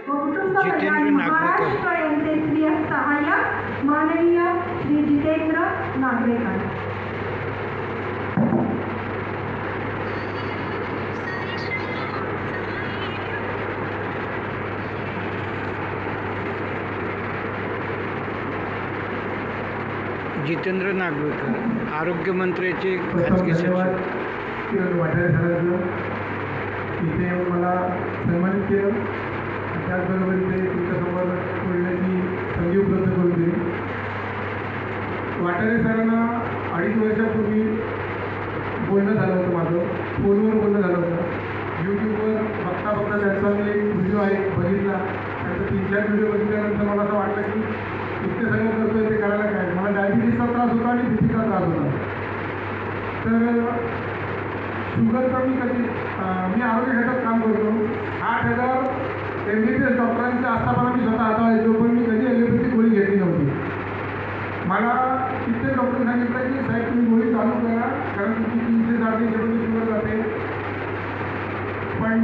व कुटुंब जितेंद्र कल्याण नागवेकर. महाराष्ट्र यांचे श्री सहाय्यक माननीय श्री जितेंद्र नागवेकर. जितेंद्र नागवेकर आरोग्यमंत्र्याचे खाजगी सचिव. किरण वाटाळे सरांचं इथे मला सन्मानित केलं. त्याचबरोबर इथे तुमच्यासमोर बोलण्याची संधी उपलब्ध करून दिली. वाटाळे सरांना 2.5 वर्षापूर्वी बोलणं झालं होतं, माझं फोनवर बोलणं झालं होतं. यूट्यूबवर बघता बघता त्यांचा मी एक व्हिडिओ आहे बघितला. त्यांचा 3-4 व्हिडिओ बघितल्यानंतर मला असं वाटलं की इतकं सगळं करतो ते करायला काय. मला डायबिटीसचा त्रास होता आणि बीपीचा त्रास होता. तर शुगरचा मी आरोग्य क्षेत्रात काम करतो. 8,000 MBBS डॉक्टरांच्या आस्थापना मी स्वतः हाताळायचो, पण मी कधी ॲलोपॅथिक गोळी घेतली नव्हती. मला कित्येक डॉक्टरांनी सांगितलं की साहेब तुम्ही गोळी चालू करा, कारण तुमची 300-350 शुगर जाते. पण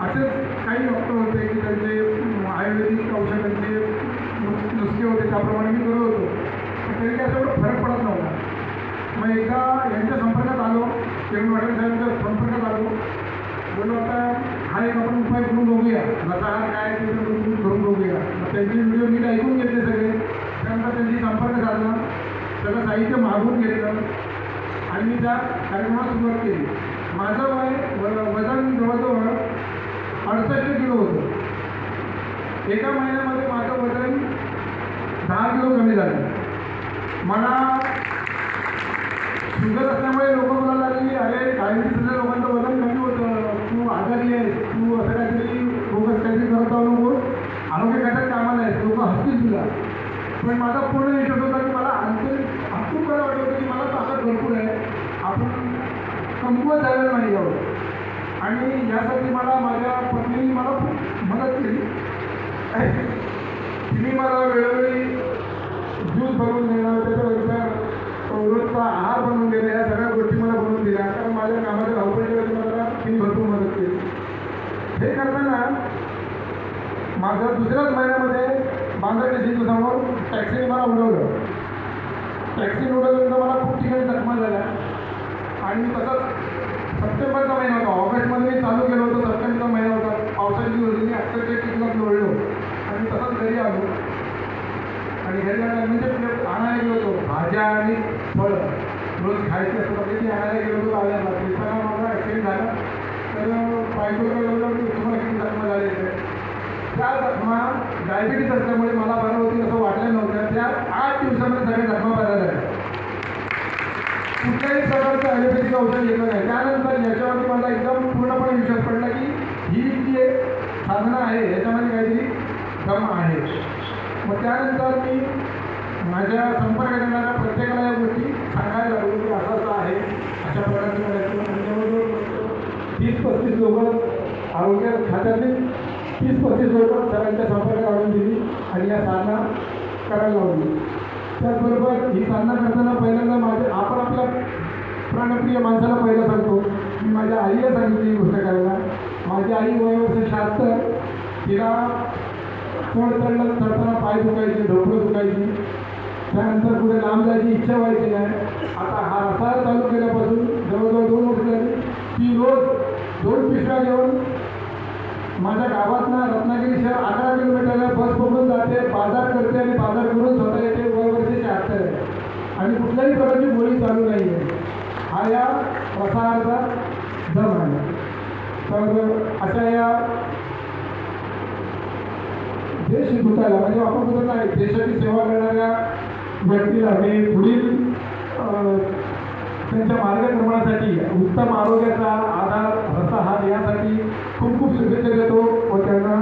असेच काही डॉक्टर होते की त्यांचे आयुर्वेदिक औषधांचे नुसके होते, त्याप्रमाणे मी करत होतो. पण तरी काय एवढं फरक पडत नव्हता. मग एकदा यांच्या संपर्कात आलो, किरण वाटाळे साहेबांच्या संपर्कात आलो. बोललो आता हा एक आपण उपाय करून बघूया, रसाहार काय ते करून बघूया. मग त्यांचे व्हिडिओ नीट ऐकून घेतले सगळे. त्यानंतर त्यांची संपर्क साधला, सगळं साहित्य मागवून घेतलं आणि मी त्या कार्यक्रमाला सुरुवात केली. माझं वजन जवळजवळ 68 किलो होतं. एका महिन्यामध्ये माझं वजन 10 किलो कमी झालं. मला शुगर असल्यामुळे लोक बोलायला लागली, अरे डायबिटीसच्या लोकांचं वजन कमी होतं, तू आजारी आहे, तू असं काहीतरी बोगस काहीतरी करत आहो नको, आरोग्य खात्यात कामाला आहे, लोक हसतील तुला. पण माझा पूर्ण विश्वास होता की मला खूप बरं वाटत होतं की मला ताकद भरपूर आहे, आपण कमकुवत झालेलं नाही यावं. आणि यासाठी माझ्या पत्नीने मला खूप मदत केली. तिने मला वेळोवेळी ज्यूस बनवून देणं, त्याच्यानंतर रोजचा आहार बनवून देणं, या सगळ्या गोष्टी मला बनवून दिल्या. कारण माझ्या कामाच्या धावपळीच्या वेळी मला तिने भरपूर मदत केली. हे करताना माझ्या दुसऱ्याच महिन्यामध्ये बांद्रा समोर टॅक्सीने मला उडवलं. टॅक्सीने उडवल्यानंतर मला खूप ठिकाणी जखमा झाल्या. आणि तसंच सप्टेंबरचा महिना होता, ऑगस्टमध्ये मी चालू केलं होतं, सप्टेंबरचा महिना होता, पावसाची दिवस मी अक्षरशः चिखलात लोळलो आणि तसंच घरी आलो. आणि घरी म्हणजे आणायला गेलो होतो भाज्या आणि फळं रोज खायची असतं, म्हणजे ती आणायला गेलो होतो आल्याला. दिवसाला माझा ॲक्सिडेंट झाला. तर बायकोला गेलो की तुम्हाला किती जखमा झाले. त्या जखमा डायबिटीस असल्यामुळे मला बरं होती असं वाटलं नव्हतं. त्या 8 दिवसामध्ये सगळ्या जखमा बऱ्या झाल्या. कुठल्याही प्रकारचं ॲलोपॅथिक औषध घेतलं नाही. त्यानंतर याच्यावरती मला एकदम पूर्णपणे विश्वास पडला की ही जी साधनं आहे याच्यामध्ये काहीतरी दम आहे. मग त्यानंतर मी माझ्या संपर्कात येणाऱ्या प्रत्येकाला या गोष्टी सांगायला लागलो की असं असं आहे, अशा प्रकारची करायचं. आणि जवळजवळ 30-35 लोक आरोग्य खात्यातली 30-35 लोक सरांच्या संपर्कात आणून दिली आणि या साधना करायला लावली. त्याचबरोबर ही साधना करताना पहिल्यांदा आपण आपल्या प्राणप्रिय माणसाला पहिलं सांगतो. मी माझ्या आईला सांगितली ही गोष्ट करायला. माझी आई वयावर्ष 76, तिला चढताना पाय दुखायचे, ढोकळं दुखायची. त्यानंतर पुढे लांब जायची इच्छा व्हायची नाही. आता हा रसायन चालू केल्यापासून जवळजवळ 2 वर्ष झाली. ती रोज 2 पिशव्या घेऊन माझ्या गावातनं रत्नागिरी शहर 11 किलोमीटरला बस पकडून जाते, बाजार करते आणि बाजार करून स्वतः येते. वयावर्ष 76 आहे आणि कुठल्याही प्रकारची गोळी चालू नाही आहे. हा या रसायनाचा दम आहे. तर अशा या देश दुखायला म्हणजे आपण कुठं नाही देशाची सेवा करणाऱ्या व्यक्तीला मी पुढील त्यांच्या मार्गक्रमणासाठी उत्तम आरोग्याचा आधार रसाहार यासाठी खूप खूप शुभेच्छा देतो व त्यांना